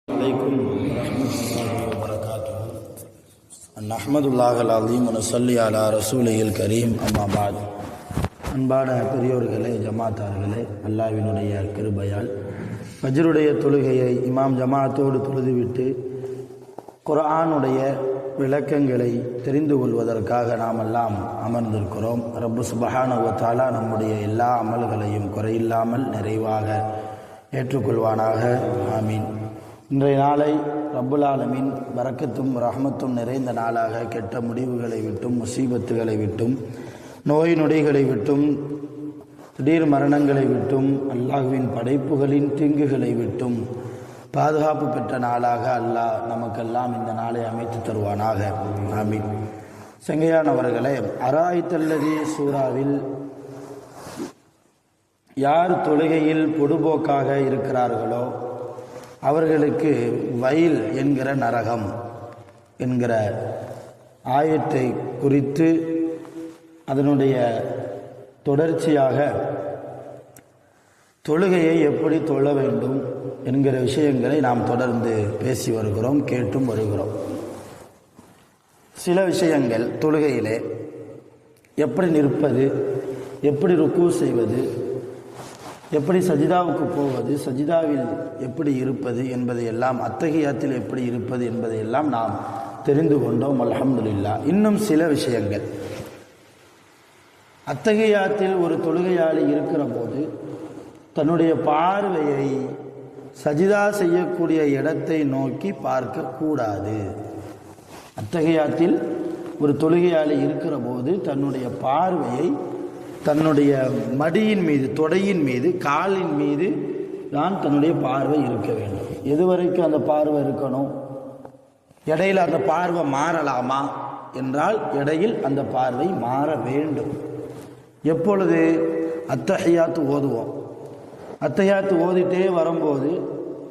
عليكم ورحمة الله وبركاته نحمد الله العظيم ونصلي على رسوله الكريم أما بعد அன்பான பெரியோர்களே, ஜமாத்தார்களே, அல்லாஹ்வினுடைய கிருபையால் ஃபஜ்ருடைய தொழுகையை இமாம் ஜமாத்தோடு தொழுதுவிட்டு குர்ஆனுடைய விளக்கங்களை தெரிந்து கொள்வதற்காக நாம் எல்லாம் அமர்ந்திருக்கிறோம். ரப்பு சுப்ஹானஹு வ தஆலா நம்முடைய எல்லா அமல்களையும் குறையில்லாமல் நிறைவாக ஏற்றுக்கொள்வானாக. ஆமீன். இன்றைய நாளை ரப்புல் ஆலமீன் பரக்கத்தும் ரஹ்மத்தும் நிறைந்த நாளாக கெட்ட முடிவுகளை விட்டும், முசீபத்துகளை விட்டும், நோய் நொடிகளை விட்டும், திடீர் மரணங்களை விட்டும், அல்லாஹ்வின் படைப்புகளின் தீங்குகளை விட்டும் பாதுகாப்பு பெற்ற நாளாக அல்லாஹ் நமக்கெல்லாம் இந்த நாளை அமைத்து தருவானாக. ஆமீன். சங்கையானவர்களே, அராய்தல்லதி சூறாவில் யார் தொழுகையில் பொடுபோக்காக இருக்கிறார்களோ அவர்களுக்கு வயல் என்கிற நரகம் என்கிற ஆயத்தை குறித்து அதனுடைய தொடர்ச்சியாக தொழுகையை எப்படி தொழ வேண்டும் என்கிற விஷயங்களை நாம் தொடர்ந்து பேசி வருகிறோம், கேட்டும் வருகிறோம். சில விஷயங்கள் தொழுகையிலே எப்படி நிற்பது, எப்படி ருக்கு செய்வது, எப்படி சஜிதாவுக்கு போவது, சஜிதாவில் எப்படி இருப்பது என்பதையெல்லாம், அத்தஹியாத்தில் எப்படி இருப்பது என்பதையெல்லாம் நாம் தெரிந்து கொண்டோம், அல்ஹம்துலில்லாஹ். இன்னும் சில விஷயங்கள், அத்தஹியாத்தில் ஒரு தொழுகையாளி இருக்கிற போது தன்னுடைய பார்வையை சஜிதா செய்யக்கூடிய இடத்தை நோக்கி பார்க்கக்கூடாது. அத்தஹியாத்தில் ஒரு தொழுகையாளி இருக்கிற போது தன்னுடைய பார்வையை தன்னுடைய மடியின் மீது, தொடையின் மீது, காலின் மீது தான் தன்னுடைய பார்வை இருக்க வேண்டும். எதுவரைக்கும் அந்த பார்வை இருக்கணும்? இடையில் அந்த பார்வை மாறலாமா என்றால் இடையில் அந்த பார்வை மாற வேண்டும். எப்பொழுது? அத்தஹியாத்து ஓதுவோம். அத்தஹியாத்து ஓதிட்டே வரும்போது,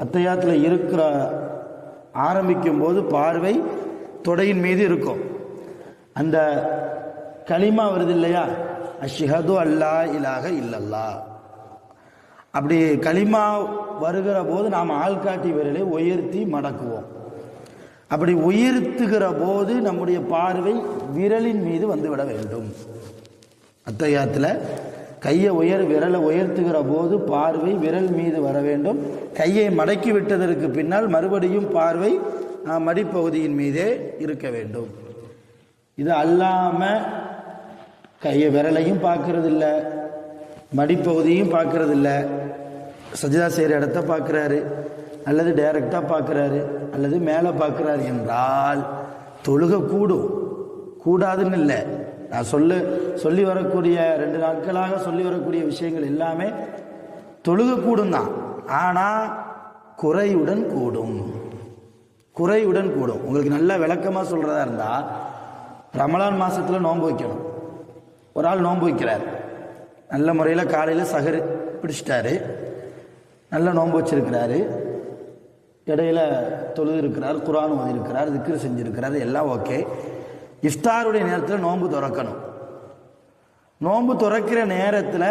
அத்தஹியாத்தில் இருக்கிற ஆரம்பிக்கும் போது பார்வை தொடையின் மீது இருக்கும். அந்த கலிமா வருது இல்லையா, அஷ்ஹது அல்லா இலாஹ இல்லல்லாஹ், அப்படி கலிமா வருகிற போது நாம் ஆள்காட்டி விரலை உயர்த்தி மடக்குவோம். அப்படி உயர்த்துகிற போது நம்முடைய பார்வை விரலின் மீது வந்துவிட வேண்டும். அத்தஹியாத்தில் கையை விரலை உயர்த்துகிற போது பார்வை விரல் மீது வர வேண்டும். கையை மடக்கி விட்டதற்கு பின்னால் மறுபடியும் பார்வை மடிப்பகுதியின் மீதே இருக்க வேண்டும். இது அல்லாமல் கையை விரலையும் பார்க்கறதில்ல, மடிப்பகுதியும் பார்க்கறதில்ல, சஜிதா செய்கிற இடத்த பார்க்குறாரு, அல்லது டைரக்டாக பார்க்குறாரு, அல்லது மேலே பார்க்குறாரு என்றால் தொழுகை கூடும். கூடாதுன்னு இல்லை, நான் சொல்லி வரக்கூடிய 2 நாட்களாக சொல்லி வரக்கூடிய விஷயங்கள் எல்லாமே தொழுகை கூடும் தான். ஆனால் குறையுடன் கூடும், குறையுடன் கூடும். உங்களுக்கு நல்ல விளக்கமாக சொல்கிறதா இருந்தால், ரமலான் மாதத்தில் நோன்பு வைக்கணும். ஒரு ஆள் நோன்பு வைக்கிறார், நல்ல முறையில் காலையில் சஹர் பிடிச்சிட்டாரு, நல்ல நோன்பு வச்சிருக்கிறாரு, இடையில தொழுது இருக்கிறார், குர்ஆன் ஓதி இருக்கிறார், திக்ர் செஞ்சிருக்கிறார், எல்லாம் ஓகே. இஃப்தாருடைய நேரத்தில் நோன்பு திறக்கணும். நோன்பு திறக்கிற நேரத்தில்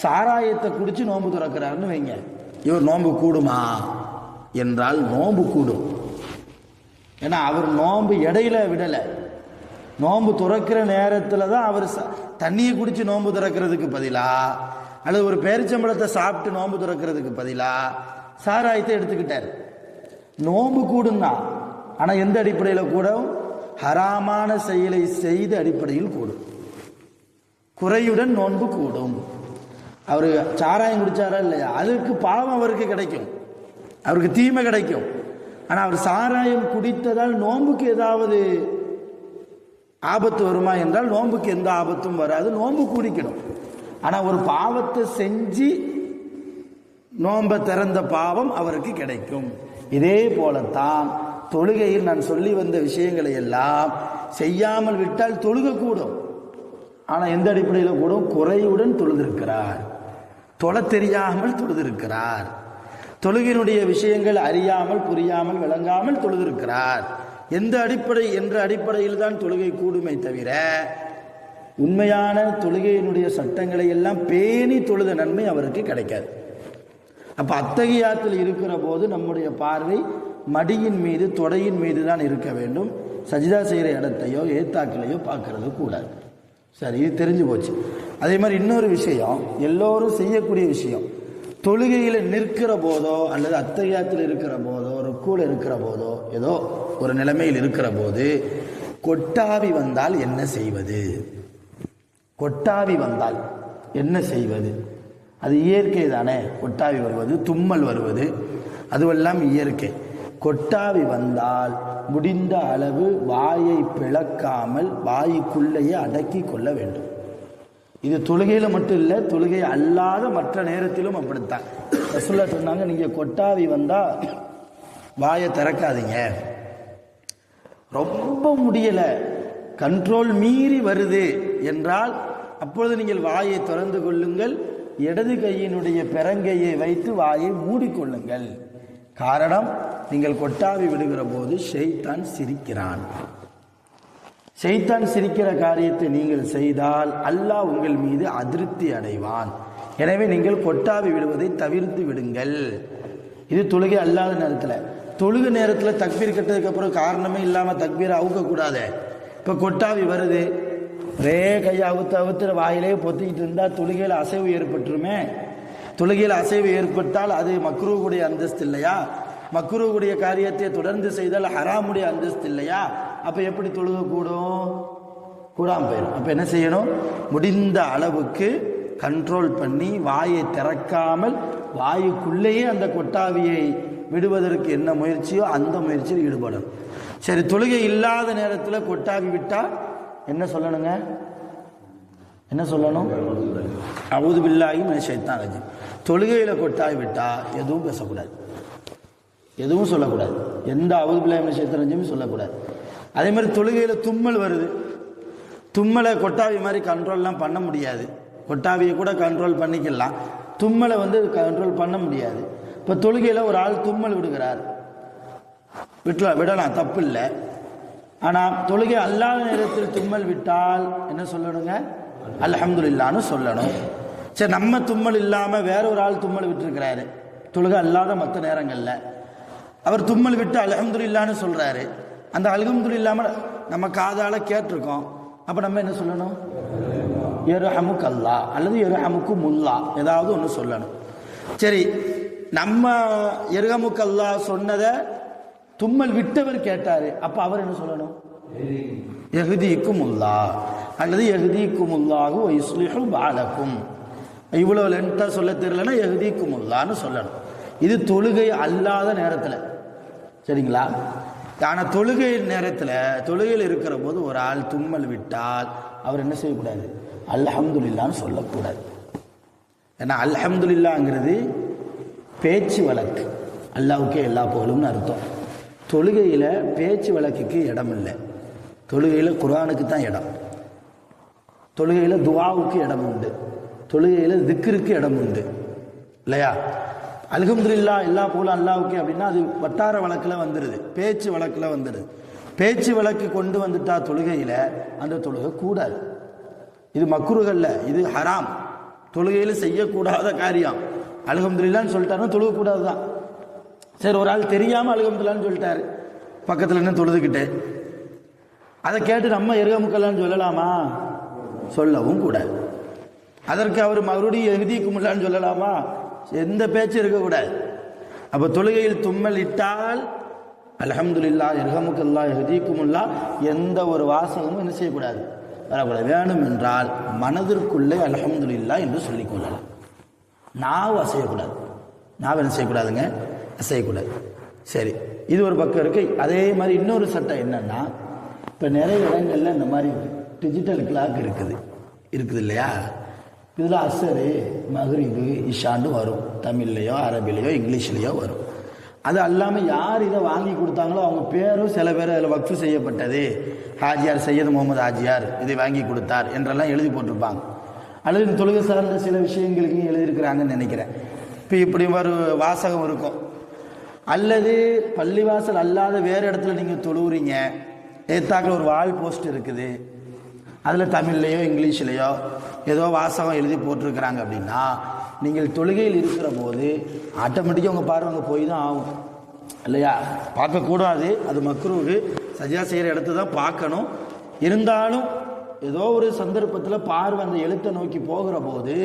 சாராயத்தை குடிச்சு நோன்பு திறக்கிறாருன்னு வைங்க, இவர் நோன்பு கூடுமா என்றால் நோன்பு கூடும். ஏன்னா அவர் நோன்பு இடையில விடலை. நோன்பு துறக்கிற நேரத்தில் தான் அவர் தண்ணியை குடித்து நோன்பு திறக்கிறதுக்கு பதிலாக, அல்லது ஒரு பேரிச்சம்பழத்தை சாப்பிட்டு நோன்பு திறக்கிறதுக்கு பதிலாக சாராயத்தை எடுத்துக்கிட்டார். நோன்பு கூடும் தான், ஆனால் எந்த அடிப்படையில் கூடும்? ஹராமான செயலை செய்த அடிப்படையில் கூடும். குறையுடன் நோன்பு கூடும். அவர் சாராயம் குடித்தாரா இல்லையா, அதுக்கு பாவம் அவருக்கு கிடைக்கும், அவருக்கு தீமை கிடைக்கும். ஆனால் அவர் சாராயம் குடித்ததால் நோன்புக்கு ஏதாவது ஆபத்து வருமா என்றால் நோன்புக்கு எந்த ஆபத்தும் வராது, நோன்பு கூடிக்கணும். ஆனால் ஒரு பாவத்தை செஞ்சு நோன்பை திறந்த பாவம் அவருக்கு கிடைக்கும். இதே போலத்தான் தொழுகையில் நான் சொல்லி வந்த விஷயங்களை எல்லாம் செய்யாமல் விட்டால் தொழுகை கூடும். ஆனால் எந்த அடிப்படையில் கூடும்? குறையுடன் தொழுதிருக்கிறார், தொழ தெரியாமல் தொழுதிருக்கிறார், தொழுகையினுடைய விஷயங்கள் அறியாமல், புரியாமல், விளங்காமல் தொழுதிருக்கிறார். எந்த அடிப்படை என்ற அடிப்படையில் தான் தொழுகை கூடுமை தவிர உண்மையான தொழுகையினுடைய சட்டங்களை எல்லாம் பேணி தொழுத நன்மை அவருக்கு கிடைக்காது. அப்போ அத்தகையாத்தில் இருக்கிற போது நம்முடைய பார்வை மடியின் மீது தொடையின் மீது தான் இருக்க வேண்டும். சஜிதா செய்கிற இடத்தையோ ஏத்தாக்களையோ பார்க்கறது கூடாது. சரி, இது தெரிஞ்சு போச்சு. அதே மாதிரி இன்னொரு விஷயம், எல்லோரும் செய்யக்கூடிய விஷயம், தொழுகையில் நிற்கிற போதோ அல்லது அத்தகையாத்தில் இருக்கிற போதோ ருக்கூல இருக்கிற போதோ ஏதோ ஒரு நிலைமையில் இருக்கிற போது கொட்டாவி வந்தால் என்ன செய்வது? கொட்டாவி வந்தால் என்ன செய்வது? அது இயற்கை தானே. கொட்டாவி வருவது, தும்மல் வருவது, அதுவெல்லாம் இயற்கை. கொட்டாவி வந்தால் முடிந்த அளவு வாயை பிளக்காமல் வாய்க்குள்ளேயே அடக்கி கொள்ள வேண்டும். இது தொழுகையில மட்டும் இல்லை, தொழுகை அல்லாத மற்ற நேரத்திலும் அப்படித்தான். ரசூலுல்லாஹ் சொன்னாங்க, நீங்க கொட்டாவி வந்தா வாயை திறக்காதீங்க. ரொம்ப முடியல, கண்ட்ரோல் மீறி வருது என்றால் அப்பொழுது நீங்கள் வாயை திறந்து கொள்ளுங்கள். இடது கையினுடைய பெரங்கையை வைத்து வாயை மூடிக்கொள்ளுங்கள். காரணம், நீங்கள் கொட்டாவி விடுகிற போது ஷைத்தான் சிரிக்கிறான். ஷைத்தான் சிரிக்கிற காரியத்தை நீங்கள் செய்தால் அல்லாஹ் உங்கள் மீது அதிருப்தி அடைவான். எனவே நீங்கள் கொட்டாவி விடுவதை தவிர்த்து விடுங்கள். இது தொழுகை அல்லாத நேரத்தில். தொழுகை நேரத்தில் தக்பீர் கட்டதுக்கு அப்புறம் காரணமே இல்லாமல் தக்பீரை அவுக்கக்கூடாது. இப்போ கொட்டாவி வருது, ஒரே கையை அவுத்து வாயிலே பொத்திக்கிட்டு இருந்தால் தொழுகையில் அசைவு ஏற்பட்டுருமே. தொழுகையில் அசைவு ஏற்பட்டால் அது மக்ரூவுடைய அந்தஸ்து இல்லையா? மக்ரூவுடைய காரியத்தை தொடர்ந்து செய்தால் ஹராமுடைய அந்தஸ்து இல்லையா? அப்போ எப்படி தொழுகை கூடும்? கூடாமல் போயிடும். அப்போ என்ன செய்யணும்? முடிந்த அளவுக்கு கண்ட்ரோல் பண்ணி வாயை திறக்காமல் வாயுக்குள்ளேயே அந்த கொட்டாவியை விடுவதற்கு என்ன முயற்சியோ அந்த முயற்சியில் ஈடுபடணும். சரி, தொழுகை இல்லாத நேரத்தில் கொட்டாவி விட்டால் என்ன சொல்லணுங்க? என்ன சொல்லணும்? அஊது பில்லாஹி மினஷ் ஷைத்தானிர் ரஜீம். தொழுகையில் கொட்டாவி விட்டால் எதுவும் பேசக்கூடாது, எதுவும் சொல்லக்கூடாது. எந்த அஊது பில்லாஹி மினஷ் ஷைத்தானிர் ரஜீம் சொல்லக்கூடாது. அதே மாதிரி தொழுகையில் தும்மல் வருது, தும்மலை கொட்டாவி மாதிரி கண்ட்ரோல்லாம் பண்ண முடியாது. கொட்டாவியை கூட கண்ட்ரோல் பண்ணிக்கலாம், தும்மலை கண்ட்ரோல் பண்ண முடியாது. இப்போ தொழுகையில் ஒரு ஆள் தும்மல் விடுகிறார், விடலாம், தப்பு இல்லை. ஆனால் தொழுகை அல்லாத நேரத்தில் தும்மல் விட்டால் என்ன சொல்லணுங்க? அல்ஹம்துலில்லாஹ்னு சொல்லணும். சரி, நம்ம தும்மல் இல்லாமல் வேற ஒரு ஆள் தும்மல் விட்டுருக்கிறாரு தொழுகை அல்லாத மற்ற நேரங்களில், அவர் தும்மல் விட்டு அல்ஹம்துலில்லாஹ்னு சொல்கிறாரு. அந்த அல்ஹம்துலில்லாஹ் நம்ம காதால் கேட்டிருக்கோம். அப்போ நம்ம என்ன சொல்லணும்? யர்ஹமுக் அல்லாஹ் அல்லது யர்ஹமுக்கும் முல்லாஹ் ஏதாவது ஒன்று சொல்லணும். சரி, நம்ம யர்ஹமுக் அல்லாஹ் சொன்னதை தும்மல் விட்டவர் கேட்டாரு, அப்ப அவர் என்ன சொல்லணும்? யஹ்தீக்குமுல்லாஹ் அல்லது யஹ்தீக்குமுல்லாஹு வ யுஸ்லிஹு பாலக்கும். இவ்வளவு லென்த்தா சொல்ல தெரியலன்னா யஹ்தீக்குமுல்லாஹ்னு சொல்லணும். இது தொழுகை அல்லாத நேரத்தில், சரிங்களா? ஆனால் தொழுகை நேரத்தில், தொழுகையில் இருக்கிற போது ஒரு ஆள் தும்மல் விட்டால் அவர் என்ன செய்யக்கூடாது? அல்ஹம்துலில்லாஹ்னு சொல்லக்கூடாது. ஏன்னா அல்ஹம்துலில்லாஹ்ங்கிறது பேச்சு வழக்கு, அல்லாஹ்வுக்கே எல்லா புகழும்னு அர்த்தம். தொழுகையில் பேச்சு வழக்குக்கு இடம் இல்லை. தொழுகையில் குர்ஆனுக்கு தான் இடம், தொழுகையில் துஆவுக்கு இடம் உண்டு, தொழுகையில் திக்ருக்கு இடம் உண்டு, இல்லையா? அல்ஹம்துலில்லாஹ் எல்லா புகழும் அல்லாஹ்வுக்கே அப்படின்னா அது வட்டார வழக்கில் வந்துடுது, பேச்சு வழக்கில் வந்துடுது. பேச்சு வழக்கு கொண்டு வந்துட்டா தொழுகையில் அந்த தொழுகை கூடாது. இது மக்ரூஹல்ல, இது ஹராம், தொழுகையில் செய்யக்கூடாத காரியம். அல்ஹம்துலில்லாஹ்னு சொல்லிட்டாருன்னா தொழுகை கூடாது தான். சரி, ஒரு ஆள் தெரியாமல் அல்ஹம்துலில்லாஹ்னு சொல்லிட்டாரு, பக்கத்தில் என்ன தொழுதுகிட்டு, அதை கேட்டு நம்ம யர்ஹமுக்கல்லாஹ்னு சொல்லலாமா? சொல்லவும் கூடாது. அதற்கு அவர் மறுபடியும் யஹ்தீக்குமுல்லாஹ்னு சொல்லலாமா? எந்த பேச்சு இருக்கக்கூடாது. அப்போ தொழுகையில் தும்மல் இட்டால் அல்ஹம்துலில்லாஹ் யர்ஹமுக்கல்லாஹ் யஹ்தீக்குமுல்லாஹ் எந்த ஒரு வாசகமும் என்ன செய்யக்கூடாது? வரக்கூடாது. வேணும் என்றால் மனதிற்குள்ளே அல்ஹம்துலில்லாஹ் என்று சொல்லிக் கொள்ளலாம். நாவு அசையக்கூடாது. நாவு என்ன செய்யக்கூடாதுங்க? அசையக்கூடாது. சரி, இது ஒரு பக்கம் இருக்கு. அதே மாதிரி இன்னொரு சட்டம் என்னன்னா, இப்போ நிறைய இடங்கள்ல இந்த மாதிரி டிஜிட்டல் கிளாக் இருக்குது இல்லையா? இதில் அசரு, மக்ரிபு, இஷாண்டு வரும், தமிழ்லையோ அரபிலையோ இங்கிலீஷ்லையோ வரும். அது அல்லாமல் யார் இதை வாங்கி கொடுத்தாங்களோ அவங்க பேரும் சில பேர் அதில் வக்ஃபு செய்யப்பட்டது, ஹாஜியார் சையது முகமது ஹாஜியார் இதை வாங்கி கொடுத்தார் என்றெல்லாம் எழுதி போட்டிருப்பாங்க. அல்லது தொழுகை சார்ந்த சில விஷயங்களுக்கு எழுதியிருக்கிறாங்கன்னு நினைக்கிறேன். இப்போ இப்படி ஒரு வாசகம் இருக்கும். அல்லது பள்ளிவாசல் அல்லாத வேறு இடத்துல நீங்கள் தொழுவுறீங்க, ஏத்தாக்கில் ஒரு வால் போஸ்ட் இருக்குது, அதில் தமிழ்லையோ இங்கிலீஷ்லையோ ஏதோ வாசகம் எழுதி போட்டிருக்கிறாங்க அப்படின்னா நீங்கள் தொழுகையில் இருக்கிற போது ஆட்டோமேட்டிக்காக உங்கள் பார்வை அங்கே போய் தான் ஆகும் இல்லையா? பார்க்கக்கூடாது, அது மக்ரூஹு. சஜிதா செய்கிற இடத்த தான் பார்க்கணும். இருந்தாலும் ஏதோ ஒரு சந்தர்ப்பத்தில் பார்வை அந்த எழுத்தை நோக்கி போகிற போது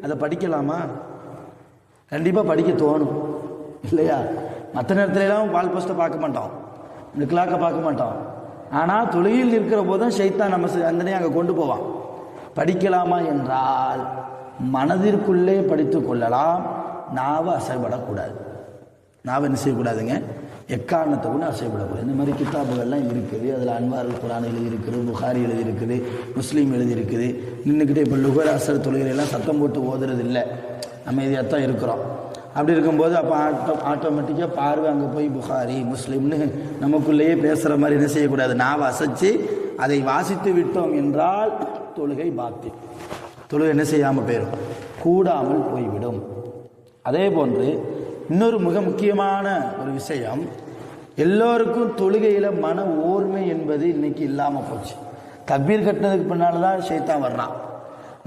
அதை படிக்கலாமா? கண்டிப்பாக படிக்க தோணும் இல்லையா? மற்ற நேரத்துலலாம் வால் போஸ்ட்டை பார்க்க மாட்டோம், இந்த கிளாக்கை பார்க்க மாட்டோம். ஆனால் தொழுகையில் இருக்கிற போது தான் ஷைத்தான் நம்ம அந்தனே அங்கே கொண்டு போவான். படிக்கலாமா என்றால் மனதிற்குள்ளே படித்து கொள்ளலாம். நாவை அசைப்படக்கூடாது. நாவை என்ன செய்யக்கூடாதுங்க? எக்காரணத்தை கூட அசைப்படக்கூடாது. இந்த மாதிரி கிதாபுகள்லாம் இருக்குது. அதில் அன்வாருல் குர்ஆன் எழுதியிருக்குது, புகாரி எழுதியிருக்குது, முஸ்லீம் எழுதியிருக்குது. நின்றுக்கிட்டே இப்போ லுகர் அசர் தொழுகையெல்லாம் சத்தம் போட்டு ஓதுறது இல்லை, அமைதியாக தான் இருக்கிறோம். அப்படி இருக்கும்போது அப்போ ஆட்டோமேட்டிக்காக பார்வை அங்கே போய் புகாரி முஸ்லீம்னு நமக்குள்ளேயே பேசுகிற மாதிரி என்ன செய்யக்கூடாது? நாவை அசைச்சு அதை வாசித்து விட்டோம் என்றால் தொழுகை பாத்தில். தொழுகை என்ன செய்யாமல் போயிடும், கூடாமல் போய்விடும். அதே போன்று இன்னொரு மிக முக்கியமான ஒரு விஷயம், எல்லோருக்கும் தொழுகையில் மன ஓர்மை என்பது இன்னைக்கு இல்லாமல் போச்சு. தக்பீர் கட்டினதுக்கு பின்னால் தான் ஷைத்தான் வர்றான்,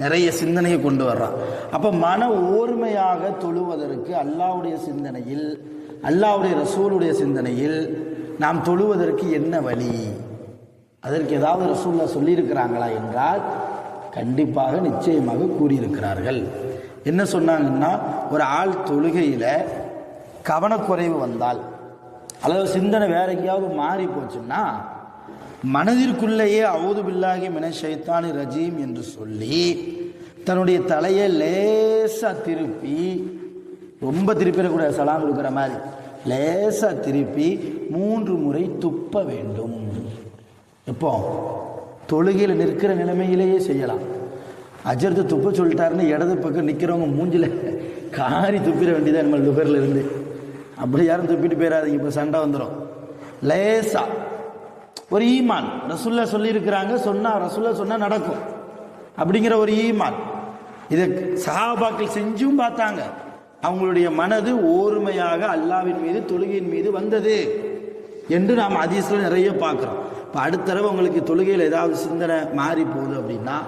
நிறைய சிந்தனையை கொண்டு வர்றான். அப்போ மன ஓர்மையாக தொழுவதற்கு அல்லாஹ்வுடைய சிந்தனையில், அல்லாஹ்வுடைய ரசூலுடைய சிந்தனையில் நாம் தொழுவதற்கு என்ன வழி? அதற்கு ஏதாவது ரசூலுல்லாஹ் சொல்லியிருக்கிறாங்களா என்றால் கண்டிப்பாக நிச்சயமாக கூறியிருக்கிறார்கள். என்ன சொன்னாங்கன்னா, ஒரு ஆள் தொழுகையில் கவனக்குறைவு வந்தால் அல்லது சிந்தனை வேற எங்கேயாவது மாறி போச்சுன்னா மனதிற்குள்ளேயே அவுது பில்லாஹி மினஷ் ஷைத்தானி ரஜீம் என்று சொல்லி தன்னுடைய தலையை லேசா திருப்பி, ரொம்ப திருப்பிடக்கூடாது, சலாம் கொடுக்குற மாதிரி லேசா திருப்பி 3 முறை துப்ப வேண்டும். எப்போ? தொழுகையில் நிற்கிற நிலைமையிலேயே செய்யலாம். அஜர்த்து துப்ப சொல்லிட்டாருன்னு இடது பக்கம் நிற்கிறவங்க மூஞ்சில் காரி துப்பிட வேண்டியதான் நம்ம லுகரில் இருந்து. அப்படி யாரும் துப்பிட்டு போயிடாதீங்க, இப்போ சண்டை வந்துடும். லேசா ஒரு ஈமான், ரசூல்லா சொல்லியிருக்கிறாங்க, ரசூல்லா சொன்னால் நடக்கும் அப்படிங்கிற ஒரு ஈமான். இதை சஹாபாக்கள் செஞ்சும் பார்த்தாங்க. அவங்களுடைய மனது ஓர்மையாக அல்லாஹ்வின் மீது தொழுகையின் மீது வந்தது என்று நாம் ஹதீஸ்ல நிறைய பார்க்குறோம். இப்போ அடுத்த தடவை உங்களுக்கு தொழுகையில் ஏதாவது சிந்தனை மாறி போகுது அப்படின்னா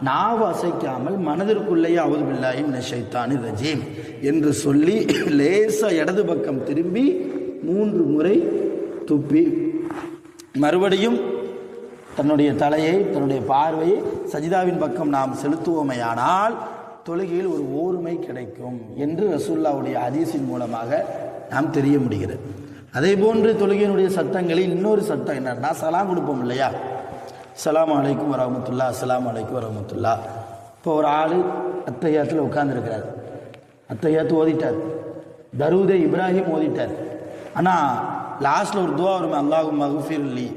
நாவு அசைக்காமல் மனதிற்குள்ளேயே அவுது பில்லாஹி மினஷ் ஷைத்தானி ரஜீம் என்று சொல்லி லேசா இடது பக்கம் திரும்பி 3 முறை துப்பி மறுபடியும் தன்னுடைய தலையை, தன்னுடைய பார்வையை சஜிதாவின் பக்கம் நாம் செலுத்துவோமையானால் தொழுகையில் ஒரு ஓர்மை கிடைக்கும் என்று ரசூலுல்லாஹ்வுடைய ஹதீஸின் மூலமாக நாம் தெரிய முடிகிறது. அதே போன்று தொழுகையினுடைய சட்டங்களில் இன்னொரு சட்டம் என்னன்னா, சலாம் கொடுப்போம் இல்லையா? அஸ்ஸலாமு அலைக்கும் வரஹ்மத்துல்லாஹ், அஸ்ஸலாமு அலைக்கும் வரஹ்மத்துல்லாஹ். இப்போ ஒரு ஆள் அத்தஹியாத்தில் உட்கார்ந்துருக்கிறார், அத்தஹியாத்து ஓதிட்டார், தரூதே இப்ராஹிம் ஓதிட்டார். ஆனால் லாஸ்ட்டில் ஒரு துவா வருமே, அல்லாஹும்ம மக்ஃபிர்லி,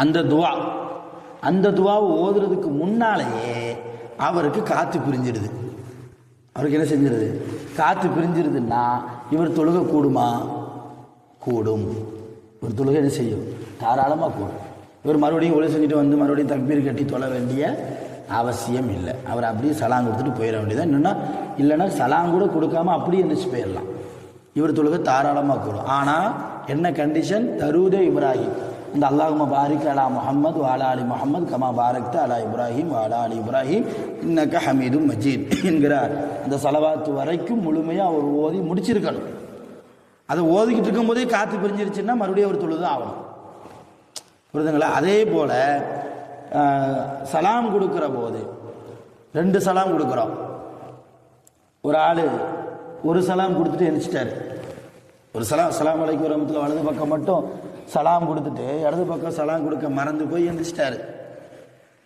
அந்த துவாவை ஓதுறதுக்கு முன்னாலேயே அவருக்கு காற்று பிரிஞ்சிடுது. அவருக்கு என்ன செஞ்சிருது? காற்று பிரிஞ்சிருதுன்னா இவர் தொழுகை கூடுமா? கூடும். ஒரு தொழுகை என்ன செய்யும்? தாராளமாக கூடும். இவர் மறுபடியும் ஒளி செஞ்சுட்டு வந்து மறுபடியும் தக்பீர் கட்டி தொழ வேண்டிய அவசியம் இல்லை. அவர் அப்படியே சலாம் கொடுத்துட்டு போயிட வேண்டியதான். என்னென்னா இல்லைன்னா சலாம் கூட கொடுக்காம அப்படியே எந்திரிச்சு போயிடலாம். இவர் தொழுகை தாராளமாக கூடும். ஆனால் என்ன கண்டிஷன்? தரூதே இப்ராஹிம், இந்த அல்லாஹும்ம பாரிக் அலா முஹம்மது வ அலா அலி முஹம்மது கமா பாரக்த அலா இப்ராஹிம் வ அலா அலி இப்ராஹிம் இன்னக ஹமீதும் மஜீத் என்கிறார் அந்த சலவாத்து வரைக்கும் முழுமையாக அவர் ஓதி முடிச்சிருக்கணும். அதை ஓதிக்கிட்டு இருக்கும்போதே காற்று பிரிஞ்சிருச்சுன்னா மறுபடியும் அவர் தொழுது ஆகணும். புரியுதுங்களா? அதே போல் சலாம் கொடுக்குற போது 2 சலாம் கொடுக்குறோம். ஒரு ஆள் ஒரு சலாம் கொடுத்துட்டு எழுந்திரிச்சிட்டாரு. ஒரு சலாம், அஸ்ஸலாமு அலைக்கும் வரஹ்மத்துல்லாஹ், வலது பக்கம் மட்டும் சலாம் கொடுத்துட்டு இடது பக்கம் சலாம் கொடுக்க மறந்து போய் எழுந்திரிச்சிட்டாரு.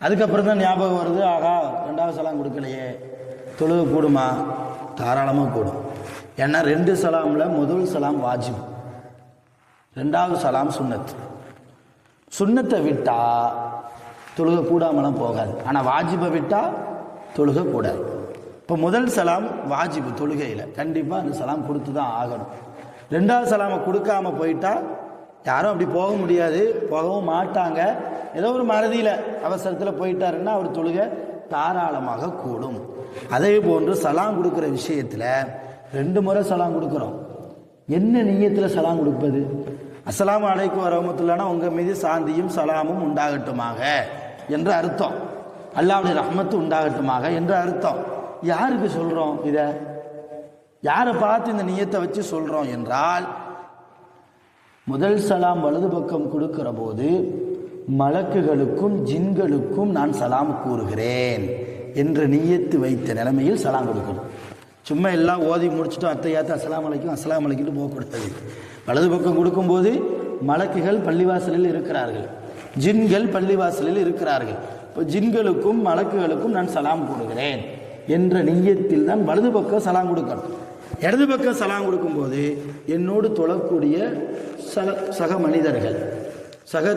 அதுக்கப்புறம் தான் ஞாபகம் வருது, ஆகா 2வது சலாம் கொடுக்கலையே, தொழுகை கூடுமா? தாராளமாக கூடும். ஏன்னா 2 சலாமில் முதல் சலாம் வாஜிப், 2வது சலாம் சுன்னத். சுன்னத்தை விட்டால் தொழுகை கூடாமலாம் போகாது, ஆனால் வாஜிபை விட்டால் தொழுகை கூடாது. இப்போ முதல் சலாம் வாஜிபு, தொழுகையில் கண்டிப்பாக அந்த சலாம் கொடுத்து தான் ஆகணும். 2வது சலாமை கொடுக்காம போயிட்டா யாரும் அப்படி போக முடியாது, போகவும் மாட்டாங்க. ஏதோ ஒரு மறதியில் அவசரத்தில் போயிட்டாருன்னா அவர் தொழுகை தாராளமாக கூடும். அதே போன்று சலாம் கொடுக்குற விஷயத்தில் 2 முறை சலாம் கொடுக்குறோம். என்ன நிய்யத்தில் சலாம் கொடுப்பது? அஸ்ஸலாமு அலைக்கும் வரஹ்மத்துல்லாஹ்னா உங்கள் மீது சாந்தியும் சலாமும் உண்டாகட்டுமாக என்ற அர்த்தம், அல்லாஹ்வுடைய ரஹ்மத்து உண்டாகட்டுமாக என்ற அர்த்தம். யாருக்கு சொல்றோம்? இதை யாரை பார்த்து இந்த நியத்தை வச்சு சொல்றோம் என்றால், முதல் சலாம் வலது பக்கம் கொடுக்கிற போது மலக்குகளுக்கும் ஜின்களுக்கும் நான் சலாம் கூறுகிறேன் என்ற நியத்து வைத்த நிலைமையில் சலாம் கொடுக்கணும். சும்மா எல்லாம் ஓதி முடிச்சுட்டு அத்தையாத்த அஸ்ஸலாமு அலைக்கும் அஸ்ஸலாமு அலைக்கும் போகக்கூடாது. வலது பக்கம் கொடுக்கும்போது மலக்குகள் பள்ளிவாசலில் இருக்கிறார்கள், ஜின்கள் பள்ளிவாசலில் இருக்கிறார்கள். இப்போ ஜின்களுக்கும் மலக்குகளுக்கும் நான் சலாம் கொடுக்கிறேன் என்ற நியத்தில் தான் வலது பக்கம் சலாம் கொடுக்கணும். இடது பக்கம் சலாம் கொடுக்கும்போது என்னோடு தொழக்கூடிய சக மனிதர்கள், சக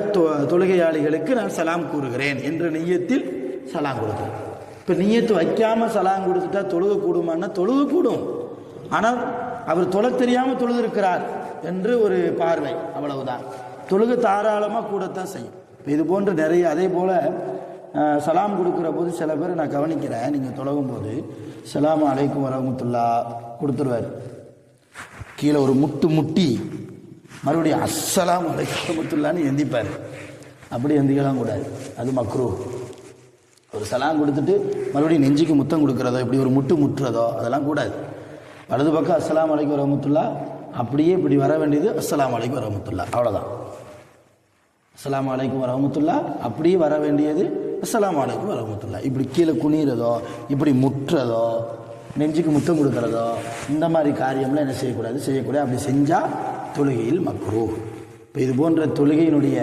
தொழுகையாளிகளுக்கு நான் சலாம் கூறுகிறேன் என்ற நியத்தில் சலாம் கொடுக்கிறேன். இப்போ நியத்து வைக்காமல் சலாம் கொடுத்துட்டா தொழுக கூடுமான்னா தொழுக கூடும். ஆனால் அவர் தொழ தெரியாமல் தொழுதிருக்கிறார் என்று ஒரு பார்வை, அவ்வளவுதான். தொழுக தாராளமாக கூடத்தான் செய்யும். இது போன்று நிறைய, அதே போல் சலாம் கொடுக்குற போது சில பேர் நான் கவனிக்கிறேன், நீங்கள் தொழகும் போது ஸலாமு அலைக்கும் வரஹ்மத்துல்லாஹ் கொடுத்துருவார், கீழே ஒரு முட்டி மறுபடியும் அஸ்ஸலாமு அலைக்கும் வரஹ்மத்துல்லாஹ்னு எந்திப்பார். அப்படி எந்திக்கலாம் கூடாது, அது மக்ரூஹ். ஒரு சலாம் கொடுத்துட்டு மறுபடியும் நெஞ்சுக்கு முத்தம் கொடுக்குறதோ, இப்படி ஒரு முட்டுறதோ அதெல்லாம் கூடாது. வலது பக்கம் அஸ்ஸலாமு அலைக்கும் வரஹ்மத்துல்லாஹ், அப்படியே இப்படி வர வேண்டியது அஸ்ஸலாமு அலைக்கும் வரஹ்மத்துல்லாஹ், அவ்வளோதான். அஸ்ஸலாமு அலைக்கும் வரஹ்மத்துல்லாஹ் அப்படியே வர வேண்டியது அஸ்ஸலாமு அலைக்கும் வரஹ்மத்துல்லாஹ். இப்படி கீழே குனிகிறதோ, இப்படி முட்டுறதோ, நெஞ்சுக்கு முத்தம் கொடுக்குறதோ, இந்த மாதிரி காரியம்லாம் என்ன செய்யக்கூடாது. அப்படி செஞ்சால் தொழுகையில் மக்ரூஹ். இப்போ இது போன்ற தொழுகையினுடைய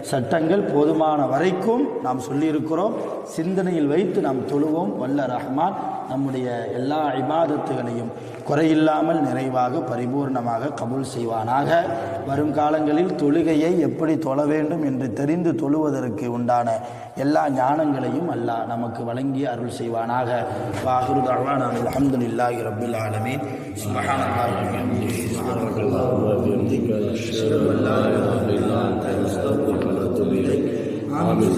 சட்டங்கள் போதுமான வரைக்கும் நாம் சொல்லியிருக்கிறோம். சிந்தனையில் வைத்து நாம் தொழுவோம். வல்ல ரஹ்மான் நம்முடைய எல்லா இபாதத்துகளையும் குறையில்லாமல் நிறைவாக பரிபூர்ணமாக கபூல் செய்வானாக. வருங்காலங்களில் தொழுகையை எப்படி தொழ வேண்டும் என்று தெரிந்து தொழுவதற்கு உண்டான எல்லா ஞானங்களையும் அல்லாஹ் நமக்கு வழங்கி அருள் செய்வானாக. வாஹிரு தஅவானா அல்ஹம்துலில்லாஹி ரப்பில் ஆலமீன். சுப்ஹானல்லாஹி வ பிஹம்திஹி சுப்ஹானல்லாஹி வ பிஹம்திஹி அஷ்ஹது அன் லா இலாஹா இல்லா அன்த அஸ்தக்ஃபிருக வ அத்தூபு இலைக். ஆமீன்.